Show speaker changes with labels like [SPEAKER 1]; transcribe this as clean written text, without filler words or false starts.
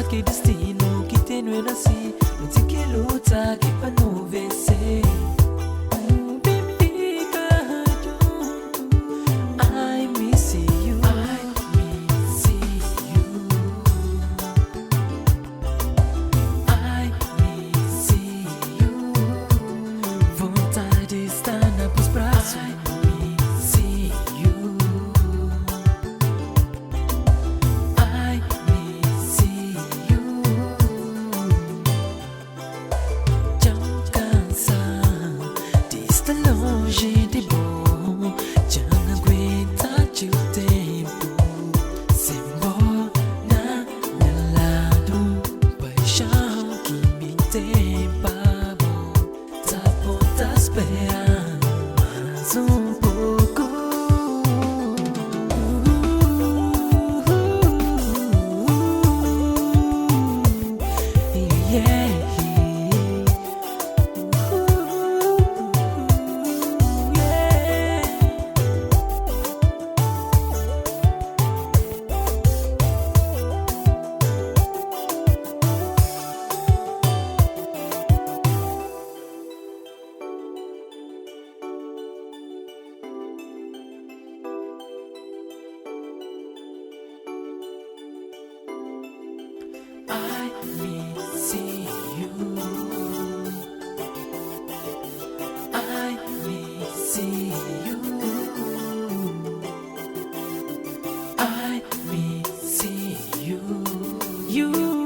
[SPEAKER 1] che destino che te non era sì, non ti che luta che fa nuove se. I miss you, I miss you, I miss you. Vontade de estar na pros braços. I miss you, I miss you. Tão cansado de estar longe de bom, já não aguenta o tempo. Sem na meu lado, paixão que me tem pavor. Tá bom, tá esperando mais pouco. Yeah. I miss you, I miss you, I miss you, you.